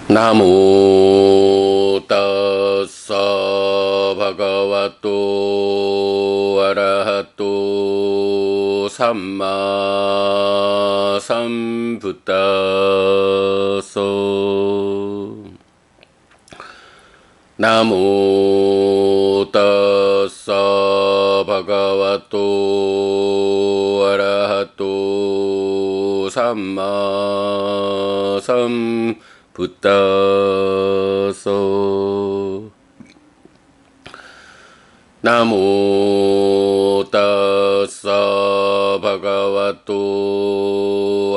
나무 따사 바가와또 아라하또 삼마 삼부따서 나무 따사 바가와또 아라하또 삼마 삼부따서 나모 따사 바가와또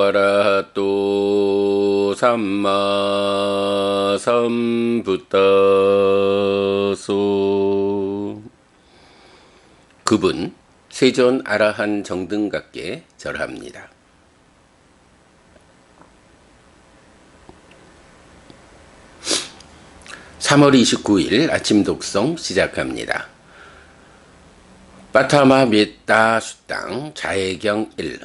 아라하또 삼마 삼부따서. 그분 세존 아라한 정등각께 절합니다. 3월 29일 아침 독송 시작합니다. 빠타마 메타 수땅 자해경 1.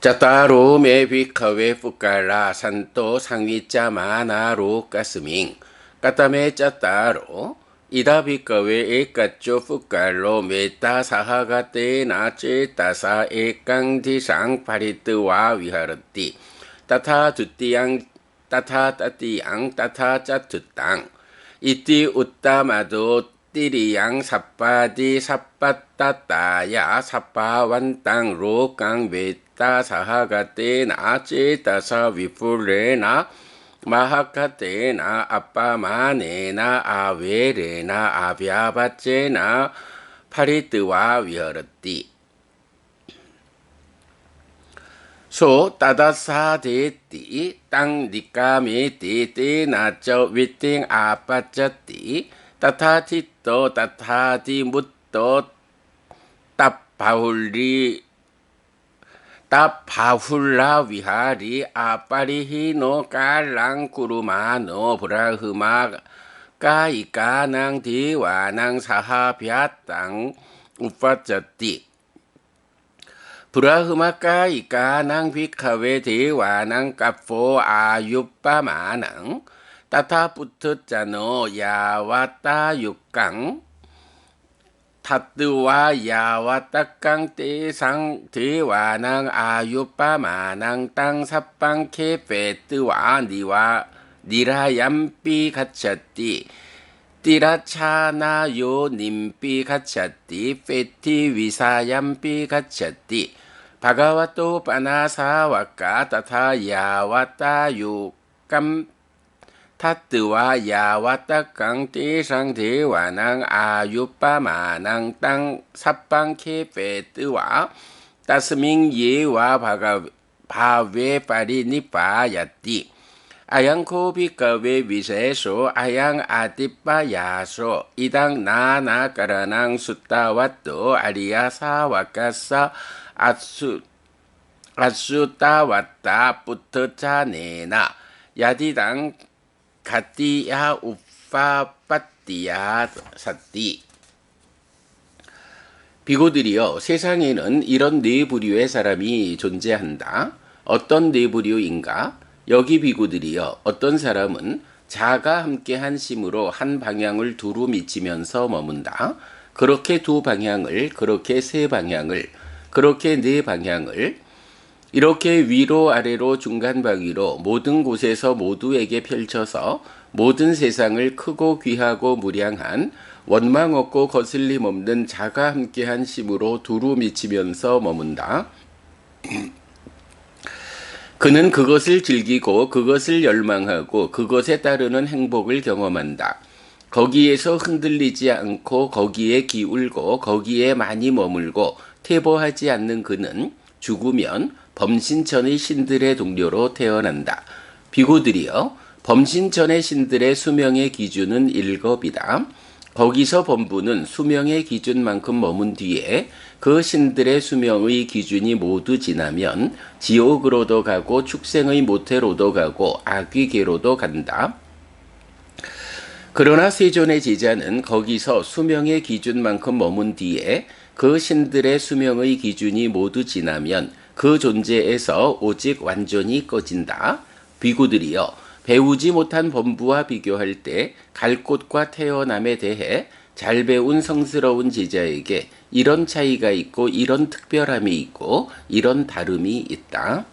짜따로 메비카웨 푸칼라 산또 상위자 마나로 까스밍 까타메 짜따로 이다비카웨 에까쪼 푸칼로 메타 사하가테 나체 따사 에깡디상 파리뜨와 위하르띠 따타 두띠양 따타 따띠양 따타 짜투땅 이띠 웃다마도 띠리양 사빠디 사빠따따야 사빠완땅 로깡 웨따 사하가테 나체 따사 위풀레나 마하카테나 아빠마네나 아웨레나 아비아바체나 파리뜨와 위허르띠 소 따다사데띠 땅 니까메띠 띠나쩌 위띵 아빠쩌띠 따타티또 따타디 묻또 따바훌라 위하리 아빠리히노 깔랑꾸루마노 브라흐마 까이까낭 디와낭 사하비아땅 우파쩌띠 브라흐마까 이까낭 비카웨 대와낭 까포 아유빠마낭 따타푸트짜노 야와따 육강 타뜨와 야와따깡 떼상 대와낭 아유빠마낭 땅 삽방 케페뜨와 니와 니라얌삐 가차띠 띠라차나요 님삐 가차띠 페티 위사얌삐 가차띠 바가와또 빠나사와까 따타 야와따 유감 타뜨와 야와따깡 떼상 대와낭 아유빠마낭 땅 삽방 케페뜨와 따스밍 예와 바웨 파리니빠야띠 아양코 비카웨 위세소 아양 아티빠야소 이당 나나까라낭 수따와또 아리야사와까사 아수따왔다 뿌트차네나 야디당 가띠야 우파빠띠야 사띠. 비고들이여, 세상에는 이런 네 부류의 사람이 존재한다. 어떤 네 부류인가? 여기 비구들이여, 어떤 사람은 자가 함께한 심으로 한 방향을 두루 미치면서 머문다. 그렇게 두 방향을, 그렇게 세 방향을, 그렇게 네 방향을, 이렇게 위로 아래로 중간방위로 모든 곳에서 모두에게 펼쳐서 모든 세상을 크고 귀하고 무량한 원망 없고 거슬림 없는 자가 함께한 심으로 두루 미치면서 머문다. 그는 그것을 즐기고 그것을 열망하고 그것에 따르는 행복을 경험한다. 거기에서 흔들리지 않고 거기에 기울고 거기에 많이 머물고 퇴보하지 않는 그는 죽으면 범신천의 신들의 동료로 태어난다. 비고들이여, 범신천의 신들의 수명의 기준은 7이다. 거기서 범부는 수명의 기준만큼 머문 뒤에 그 신들의 수명의 기준이 모두 지나면 지옥으로도 가고 축생의 모태로도 가고 아귀계로도 간다. 그러나 세존의 제자는 거기서 수명의 기준만큼 머문 뒤에 그 신들의 수명의 기준이 모두 지나면 그 존재에서 오직 완전히 꺼진다. 비구들이여 배우지 못한 범부와 비교할 때 갈 곳과 태어남에 대해 잘 배운 성스러운 제자에게 이런 차이가 있고 이런 특별함이 있고 이런 다름이 있다.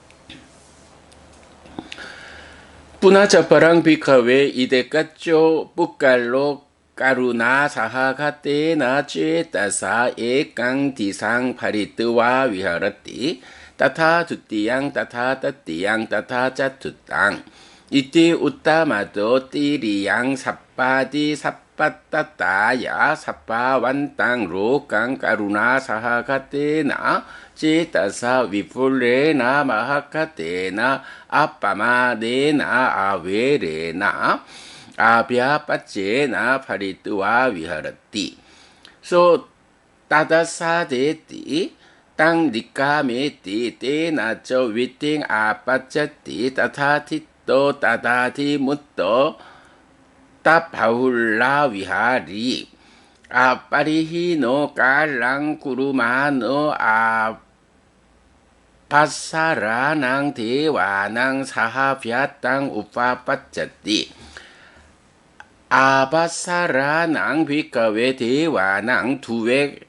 Punacaparang bhikkhave idekaccho pukkallo karuna sahagate na cetasa ekang tisang paritva viharati tatha tuttiyang tatha tattiyang tatha catuttang iti uttamado tiriyang sappadi sappattataya sappavantang rokang karuna sahagate na cetasa vipulena mahakatena appamade나 아웨레나 아비아빠제나 파리뜨와 위하르띠 소 따다사데띠 땅 니까메띠 때나저 위팅 아빠짜띠 따타티또 따다티 묻또 따파울라 위하리 아빠리히노 깔랑구루마노 파사라낭 대와낭 사하비아땅 우파빠짜띠 아바사라낭 비카웨 대와낭 두웨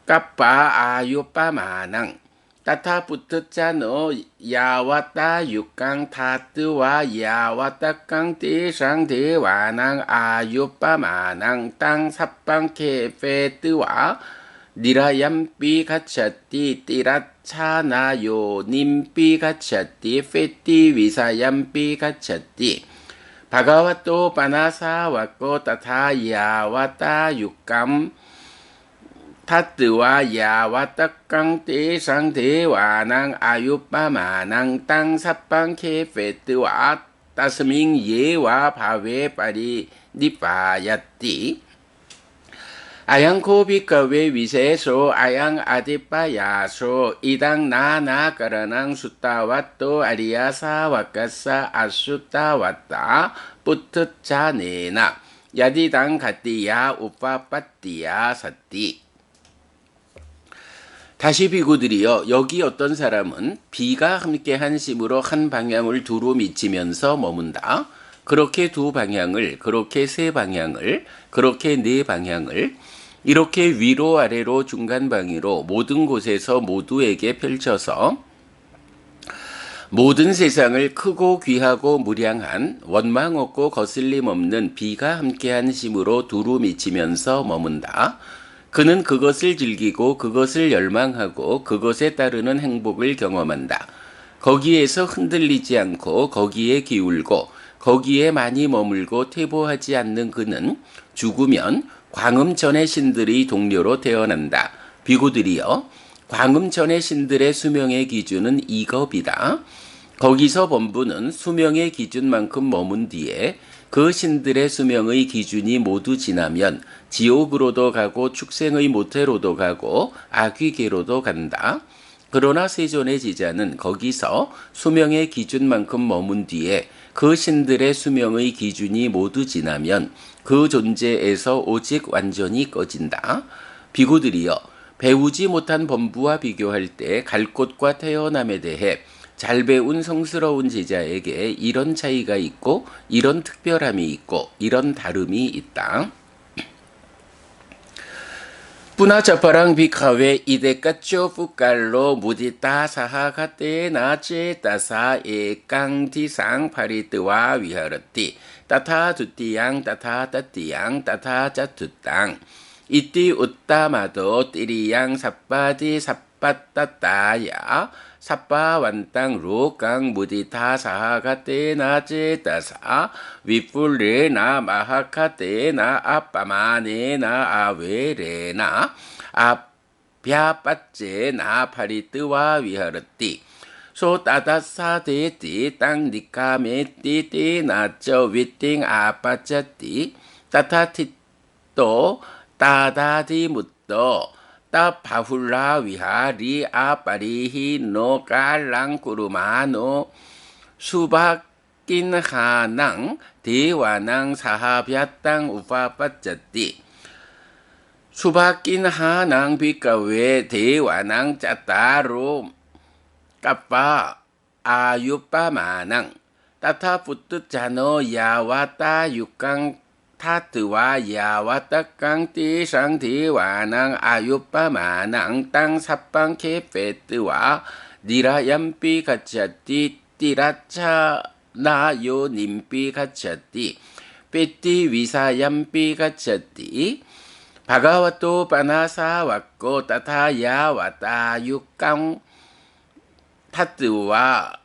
까빠 아유빠마낭 따타부트짜노 야와따 육강 타뜨와 야와따깡 대상 대와낭 아유빠마낭 땅 삽방 케페뜨와 니라얌삐 가차띠 띠라차나요 님삐 가차띠 페띠 위사얌삐 가차띠 바가와또 바나사와꼬 따타야와따 육감 타뜨와 야와따깡 떼상 대와낭 아유빠마낭 땅 삽방 케페뜨와 따스밍 예와 바웨 빠리 니빠야띠 아양코 비카웨 위세소 아양 아디빠야소 이당 나나까라낭 수따와또 아리야사 와까사 아수따왔다 뿌트자네나 야디당 가띠야 우빠빠띠야 사띠 다시 비구들이여 여기 어떤 사람은 비가 함께한 심으로 한 방향을 두루 미치면서 머문다. 그렇게 두 방향을 그렇게 세 방향을 그렇게 네 방향을 이렇게 위로 아래로 중간방위로 모든 곳에서 모두에게 펼쳐서 모든 세상을 크고 귀하고 무량한 원망 없고 거슬림 없는 비가 함께한 심으로 두루 미치면서 머문다. 그는 그것을 즐기고 그것을 열망하고 그것에 따르는 행복을 경험한다. 거기에서 흔들리지 않고 거기에 기울고 거기에 많이 머물고 퇴보하지 않는 그는 죽으면 광음전의 신들의 동료로 태어난다. 비구들이여 광음전의 신들의 수명의 기준은 2겁이다. 거기서 범부는 수명의 기준만큼 머문 뒤에 그 신들의 수명의 기준이 모두 지나면 지옥으로도 가고 축생의 모태로도 가고 아귀계로도 간다. 그러나 세존의 지자는 거기서 수명의 기준만큼 머문 뒤에 그 신들의 수명의 기준이 모두 지나면 그 존재에서 오직 완전히 꺼진다. 비구들이여 배우지 못한 범부와 비교할 때 갈 곳과 태어남에 대해 잘 배운 성스러운 제자에게 이런 차이가 있고 이런 특별함이 있고 이런 다름이 있다. Punacaparang bhikkhave idekaccho pukkallo mudita sahagate na cetasa ekang tisang paritva viharati tatha tuttiyang tatha tattiyang tatha catuttang iti uttamado tiriyang sappadi sappattataya sappavantang rokang mudita sahagate na cetasa vipulena mahakatena appamanena averena 아비아빠제나 파리뜨와 위하르띠 소 따다사데띠 땅 니까메띠 띠나쩌 위띵 아빠짜띠 따타티또 따다디 묻도 따파훌라 위하리 아빠리히 노 깔랑꾸루마노 수박긴 하낭 대와낭 사하비아땅 우파빠짜띠 수박긴 하낭 비카웨 대와낭 짜따로 까빠 아유빠마낭 따타 뿌뜨자노 야와따 육강 타트와 야와따깡 띠상 디와낭 아유빠마낭 땅 삽방 케페뜨와 니라얌삐 가차띠 띠라차 나요 님삐 가차띠 빼띠 위사얌삐 가차띠 바가와또 바나사 왔고 따타야 왔다 육강 타뜨와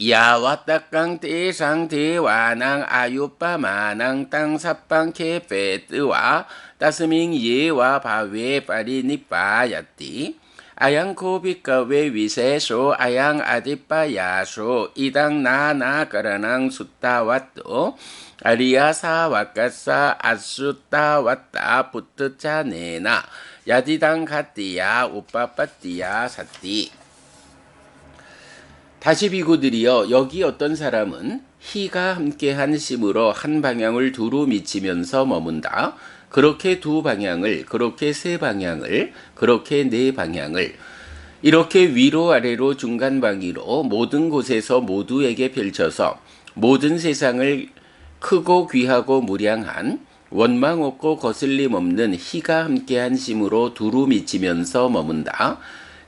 야와따깡 띠상 디와낭 아유빠마낭 땅 삽방 케페뜨와 따스밍 예와 바웨 파리니빠야띠 아양코 비카웨 위세소 아양 아디빠야소 이당 나나가라낭 숫다와또 아리야사 와까사 아수따왔다 부트차네나 야디당 가띠야 우빠빠띠야 사띠. 다시 비구들이여, 여기 어떤 사람은 희가 함께한 심으로 한 방향을 두루 미치면서 머문다. 그렇게 두 방향을, 그렇게 세 방향을, 그렇게 네 방향을, 이렇게 위로 아래로 중간방위로 모든 곳에서 모두에게 펼쳐서 모든 세상을 크고 귀하고 무량한 원망 없고 거슬림 없는 희가 함께한 심으로 두루 미치면서 머문다.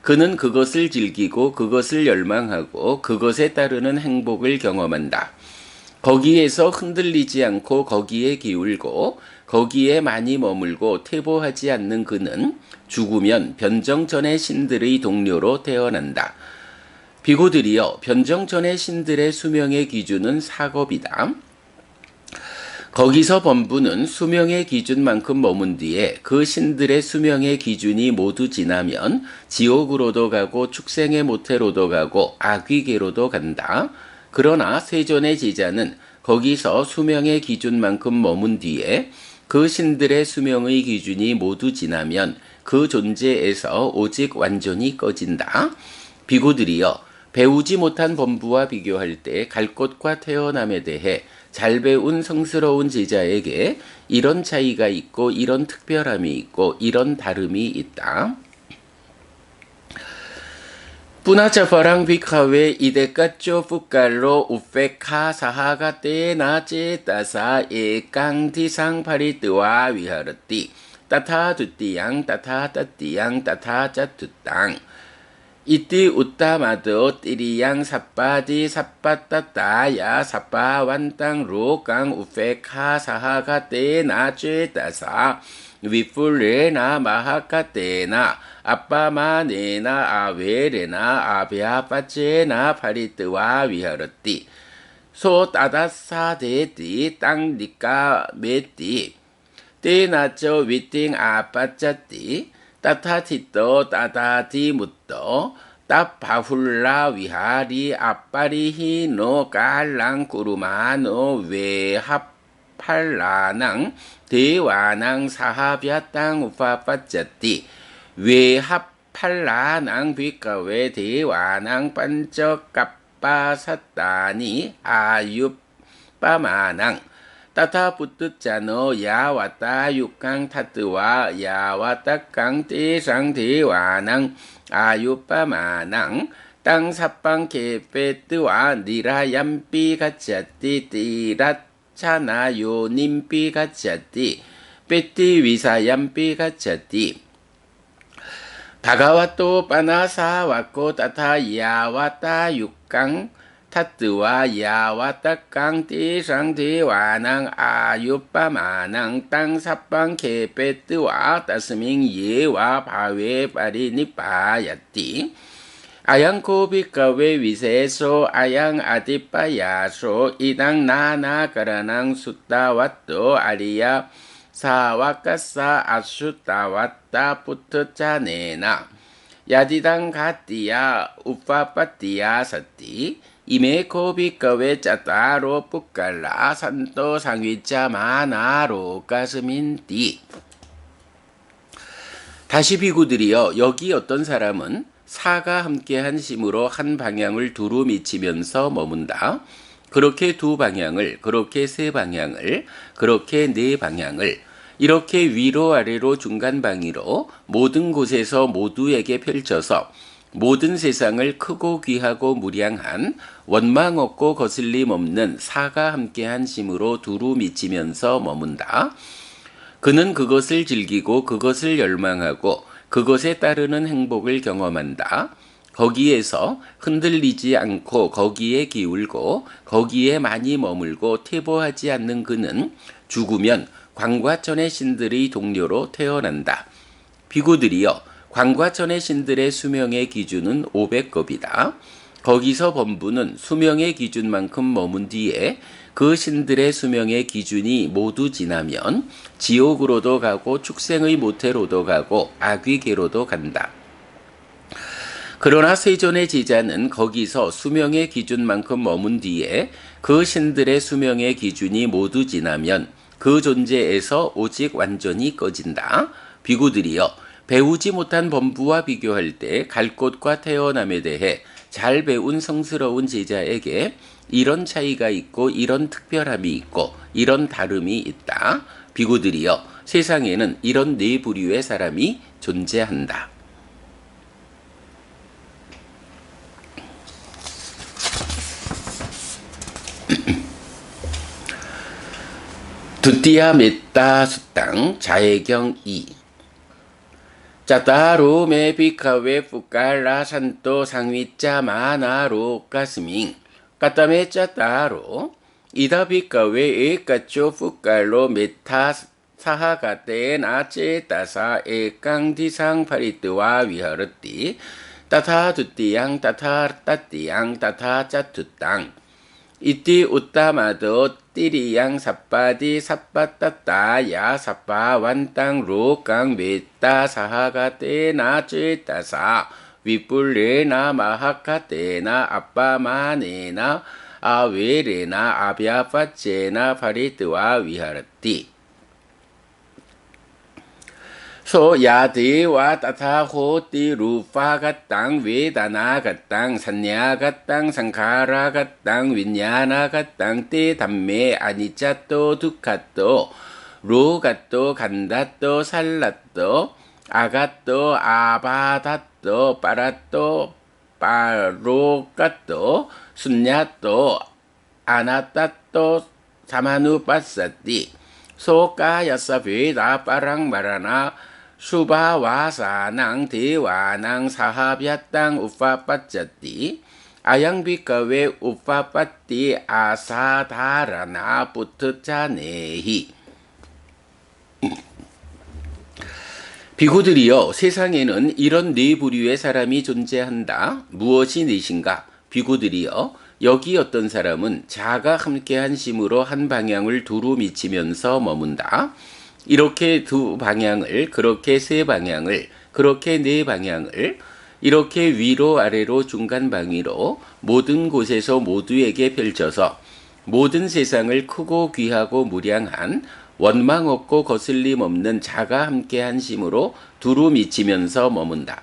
그는 그것을 즐기고 그것을 열망하고 그것에 따르는 행복을 경험한다. 거기에서 흔들리지 않고 거기에 기울고 거기에 많이 머물고 퇴보하지 않는 그는 죽으면 변정전의 신들의 동료로 태어난다. 비고들이여, 변정전의 신들의 수명의 기준은 사겁이다. 거기서 범부는 수명의 기준만큼 머문 뒤에 그 신들의 수명의 기준이 모두 지나면 지옥으로도 가고 축생의 모태로도 가고 아귀계로도 간다. 그러나 세존의 제자는 거기서 수명의 기준만큼 머문 뒤에 그 신들의 수명의 기준이 모두 지나면 그 존재에서 오직 완전히 꺼진다. 비구들이여, 배우지 못한 범부와 비교할 때 갈 곳과 태어남에 대해 잘 배운 성스러운 제자에게 이런 차이가 있고 이런 특별함이 있고 이런 다름이 있다. 뿌나차파랑 비카웨 이데까쪼 푸깔로 우페카 사하가 때나 제따사 에깡티상 파리뜨와 위하르띠 따타 두띠양 따타 따띠양 따타 짜뚜땅 이띠 우따마도 띠리양 사빠디 사빠따따야 사빠완땅 로깡 우페카 사하가 때나 쬐따사 위풀레나 마하카 때나 아빠마네나 아웨레나 아베아빠체나 파리뜨와 위하르띠 소 따다사 데띠 땅 니까 메띠 때나쩌 위팅 아빠짜띠 따타티떠 따다티 묻떠 따파훌라 위하리 아빠리히노 깔랑 꾸루마노 외합팔라낭 대와낭 사하비아땅 우파빠짜띠 외합팔라낭 비까웨 대와낭 반쩍까빠사따니 아유빠마낭 따타 뿌뜨짜노 야와따 육강 타뜨와 야와따깡 띠상 대와낭 아유빠마낭 땅 삽방 케페뜨와 니라얌삐 가짜띠 띠라차나요 님삐 가짜띠 빼띠 위사얌삐 가짜띠 바가와또 빠나사 왔고 따타 야와따 육강 타뜨와 야와따깡 띠상 대와낭 아유빠마낭 땅 삽방 케페뜨와 따스밍 예와 바웨 파리니빠야띠 아양코 비카웨 위세소 아양 아디빠야소 이당 나나가라낭 숫다와또 아리야 사와까사 아수따왔다 부트차네나 야디당 가띠야 우파빠띠야 사띠 이메코 비카웨 짜따로 뿌깔라 산또 상위자 마나로 가스민띠. 다시 비구들이여, 여기 어떤 사람은 사가 함께한 심으로 한 방향을 두루 미치면서 머문다. 그렇게 두 방향을, 그렇게 세 방향을, 그렇게 네 방향을, 이렇게 위로 아래로 중간방위로 모든 곳에서 모두에게 펼쳐서 모든 세상을 크고 귀하고 무량한 원망 없고 거슬림 없는 사가 함께한 심으로 두루 미치면서 머문다. 그는 그것을 즐기고 그것을 열망하고 그것에 따르는 행복을 경험한다. 거기에서 흔들리지 않고 거기에 기울고 거기에 많이 머물고 퇴보하지 않는 그는 죽으면 광과천의 신들의 동료로 태어난다. 비구들이여, 광과천의 신들의 수명의 기준은 500급이다. 거기서 범부는 수명의 기준만큼 머문 뒤에 그 신들의 수명의 기준이 모두 지나면 지옥으로도 가고 축생의 모태로도 가고 아귀계로도 간다. 그러나 세존의 제자는 거기서 수명의 기준만큼 머문 뒤에 그 신들의 수명의 기준이 모두 지나면 그 존재에서 오직 완전히 꺼진다. 비구들이여, 배우지 못한 범부와 비교할 때 갈 곳과 태어남에 대해 잘 배운 성스러운 제자에게 이런 차이가 있고 이런 특별함이 있고 이런 다름이 있다. 비구들이여, 세상에는 이런 네 부류의 사람이 존재한다. 두띠야 메따 수땅 자해경 2 짜따로 메비카웨 푸칼라 산토 상위짜 마나로 까스밍 까따메 짜따로 이다비카웨 에까쪼 푸칼로 메타 사하가테 나체 따사 에깡디상 파리뜨와 위하르띠 따타 두띠양 따타 따띠양 따타 짜투땅 이띠 우따마도 띠리양 사빠디 사빠따따야 사빠 완땅 로깡 메따 사하가 떼나 쯔따사 위뿔레나 마하카 떼나 아빠마네나 아웨레나 아비아파체나 파리뜨와 위하르띠 소 야데와 따타호띠 루파가땅 웨다나가땅 산야가땅 상카라가땅 윈야나가땅 떼 담메 아니짜또 두카또 로가또 간다또 살라또 아가또 아바다또 빠라또 빠로가또 순야또 아나따또 사마누빠사띠 소까야사 베다 빠랑 마라나 수바와사낭 대와낭 사하비아땅 우파빠짜띠 아양비카웨 우파빠띠 아사다라나 부트자네히 비구들이여, 세상에는 이런 네 부류의 사람이 존재한다. 무엇이 넷인가? 비구들이여, 여기 어떤 사람은 자가 함께한 심으로 한 방향을 두루 미치면서 머문다. 이렇게 두 방향을, 그렇게 세 방향을, 그렇게 네 방향을, 이렇게 위로 아래로 중간 방위로 모든 곳에서 모두에게 펼쳐서 모든 세상을 크고 귀하고 무량한 원망 없고 거슬림 없는 자가 함께한 심으로 두루 미치면서 머문다.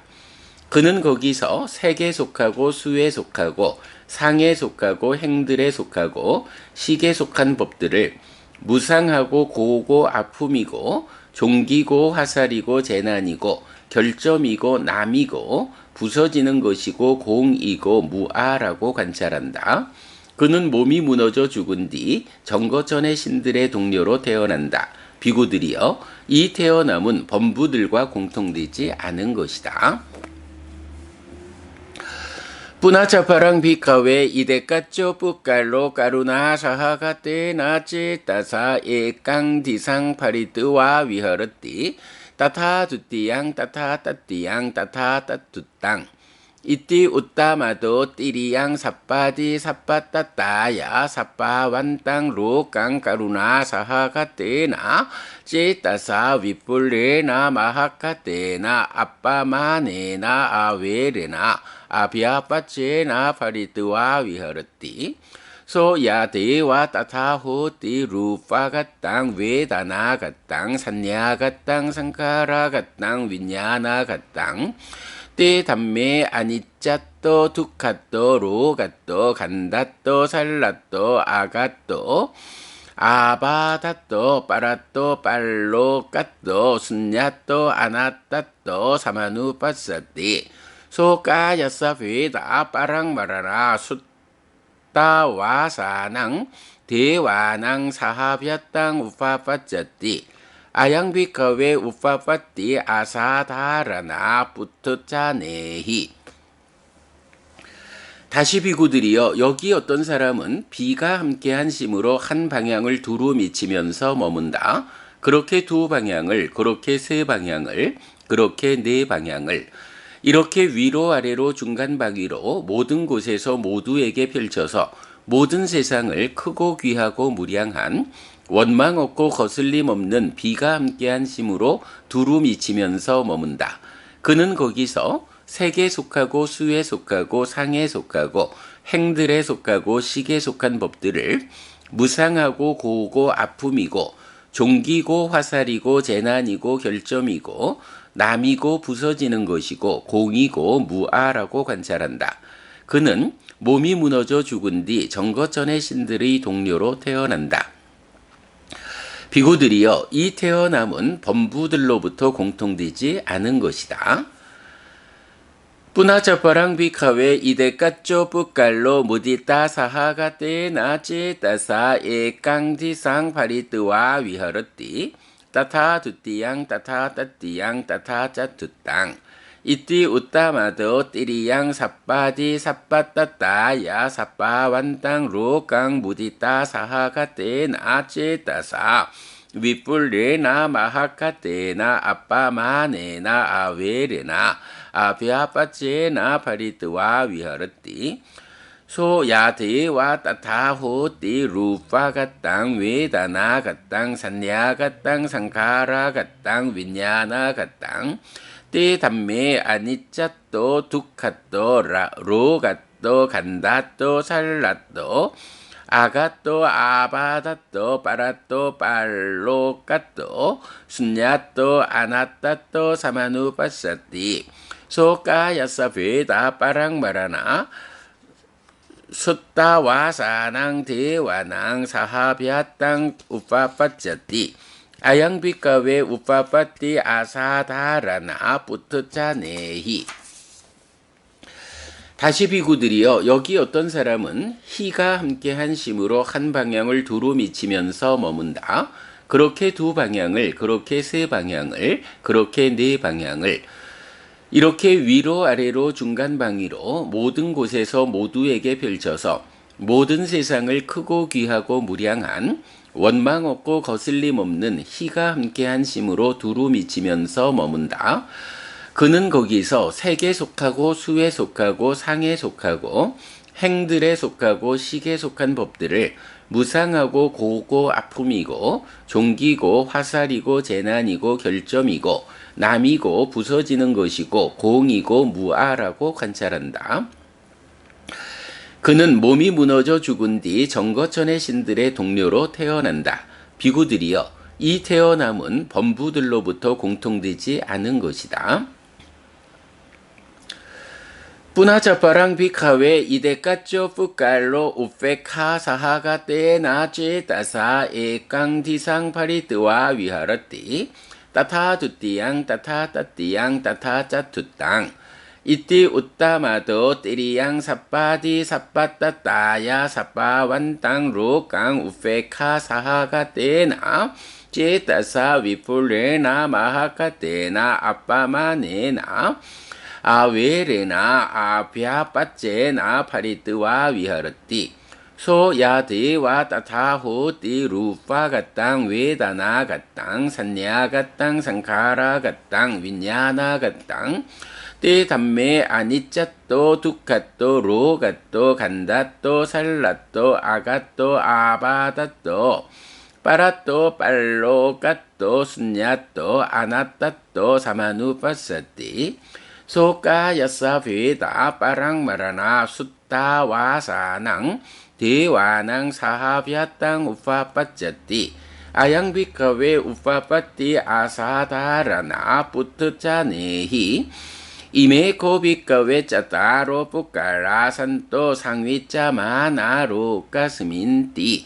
그는 거기서 색에 속하고 수에 속하고 상에 속하고 행들에 속하고 식에 속한 법들을 무상하고 고고 아픔이고 종기고 화살이고 재난이고 결점이고 남이고 부서지는 것이고 공이고 무아라고 관찰한다. 그는 몸이 무너져 죽은 뒤 정거전의 신들의 동료로 태어난다. 비구들이여, 이 태어남은 범부들과 공통되지 않은 것이다. 뿌나차파랑 비카웨 이데까쪼 뿌깔로 까루나 사하가테 나체 따사 에깡디상 파리뜨와 위하르띠 따타 두띠양 따타 따띠양 따타 따뚜땅 이띠 우따마도 띠리양 사빠디 사빠따따야 사빠 완땅 로깡 까루나 사하가테나 ចេ따사 위뿔레나 마하카테나 아빠마네나 아웨레나 아비아빠체나 파리뜨와 위하르띠 소야데와 따타호띠 루파가땅 웨다나가땅 산야가땅 상카라가땅 윈야나가땅 떼 담메 아니짜또 두카또 로가또 간다또 살라또 아가또 아바다또 빠라또 빨로까또 순야또 아나따또 사마누빠사띠 소까야사 베다 빠랑마라나 숫다와사낭 대와낭 사하비아땅 우파빠짜띠 아양비카웨 우파빠띠 아사다라나 부트자네히. 다시 비구들이여, 여기 어떤 사람은 비가 함께한 심으로 한 방향을 두루 미치면서 머문다. 그렇게 두 방향을, 그렇게 세 방향을, 그렇게 네 방향을, 이렇게 위로 아래로 중간 방위로 모든 곳에서 모두에게 펼쳐서 모든 세상을 크고 귀하고 무량한 원망 없고 거슬림 없는 비가 함께한 심으로 두루 미치면서 머문다. 그는 거기서 색에 속하고 수에 속하고 상에 속하고 행들에 속하고 식에 속한 법들을 무상하고 고우고 아픔이고 종기고 화살이고 재난이고 결점이고 남이고 부서지는 것이고 공이고 무아라고 관찰한다. 그는 몸이 무너져 죽은 뒤 정거전의 신들의 동료로 태어난다. 비구들이여, 이 태어남은 범부들로부터 공통되지 않은 것이다. 뿌나자파랑 비카웨 이데까쪼 뿌깔로 무디따 사하가 때나 찌따사 에깡디상 파리뜨와 위하르띠 따타 두띠양 따타 따띠양 따타 짜투땅 이띠 우따마도 띠리양 사빠디 사빠따따야 사빠완땅 로깡 무디따 사하가 때나 찌따사 위뿔레나 마하카테나 아빠마네나 아웨레나 아비아빠체나 파리뜨와 위하르띠 소야테와 따타호띠 루파가땅 웨다나가땅 산야가땅 상카라가땅 윈야나가땅 띠 담메 아니짜또 두카또 로가또 간다또 살라또 아가또 아바다또 빠라또 빨로까또 순야또 아나따또 사마누빠사띠 소까야사 베다 빠랑마라나 숫다와사낭 대와낭 사하비아땅 우파빠짜띠 아양비카웨 우파빠띠 아사다라나 부트자네히. 다시 비구들이여, 여기 어떤 사람은 희가 함께한 심으로 한 방향을 두루 미치면서 머문다. 그렇게 두 방향을, 그렇게 세 방향을, 그렇게 네 방향을, 이렇게 위로 아래로 중간 방위로 모든 곳에서 모두에게 펼쳐서 모든 세상을 크고 귀하고 무량한 원망 없고 거슬림 없는 희가 함께한 심으로 두루 미치면서 머문다. 그는 거기서 색에 속하고 수에 속하고 상에 속하고 행들에 속하고 식에 속한 법들을 무상하고 고고 아픔이고 종기고 화살이고 재난이고 결점이고 남이고 부서지는 것이고 공이고 무아라고 관찰한다. 그는 몸이 무너져 죽은 뒤 정거천의 신들의 동료로 태어난다. 비구들이여, 이 태어남은 범부들로부터 공통되지 않은 것이다. 뿌나자파랑 비카웨 이데까쪼 뿌깔로 우페카 사하가 때나 찌따사 에깡디상 파리뜨와 위하르띠 따타 두띠양 따타 따띠양 따타 짜투땅 이띠 우따마도 띠리양 사빠디 사빠따따야 사빠완땅 로깡 우페카 사하가 때나 찌따사 위풀레나 마하카 때나 아빠마네나 아웨레나 아비아빠체나 파리뜨와 위하르띠 소야데와 따타호띠 루파가땅 웨다나가땅 산야가땅 상카라가땅 윈야나가땅 띠 담메 아니짜또 두카또 로가또 간다또 살라또 아가또 아바다또 빠라또 빨로까또 순야또 아나따또 사마누빠사띠 소까야사 베다 빠랑마라나 숫다와사낭 대와낭 사하비아땅 우파빠짜띠 아양비카웨 우파빠띠 아사다라나 부트자네히 이메코비카웨 짜따로 뿌까라산또 상위짜마나로 가스민띠.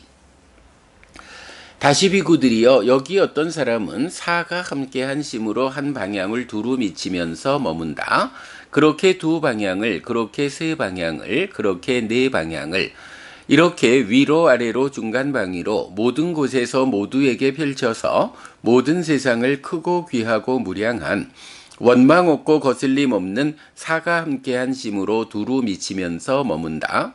다시 비구들이여 여기 어떤 사람은 사가 함께한 심으로 한 방향을 두루 미치면서 머문다. 그렇게 두 방향을, 그렇게 세 방향을, 그렇게 네 방향을 이렇게 위로 아래로 중간 방위로 모든 곳에서 모두에게 펼쳐서 모든 세상을 크고 귀하고 무량한 원망 없고 거슬림 없는 사가 함께한 심으로 두루 미치면서 머문다.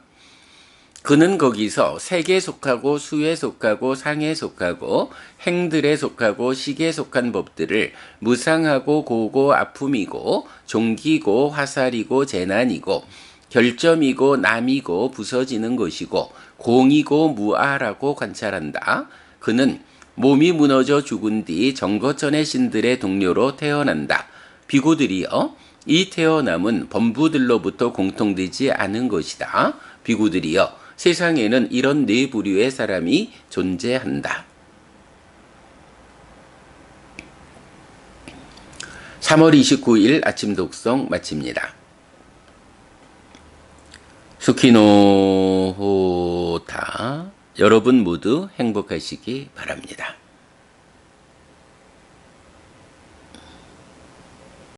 그는 거기서 색에 속하고 수에 속하고 상에 속하고 행들에 속하고 식에 속한 법들을 무상하고 고고 아픔이고 종기고 화살이고 재난이고 결점이고 남이고 부서지는 것이고 공이고 무아라고 관찰한다. 그는 몸이 무너져 죽은 뒤 정거천의 신들의 동료로 태어난다. 비구들이여 이 태어남은 범부들로부터 공통되지 않은 것이다. 비구들이여 세상에는 이런 네 부류의 사람이 존재한다. 3월 29일 아침 독송 마칩니다. 수키노 호타 여러분 모두 행복하시기 바랍니다.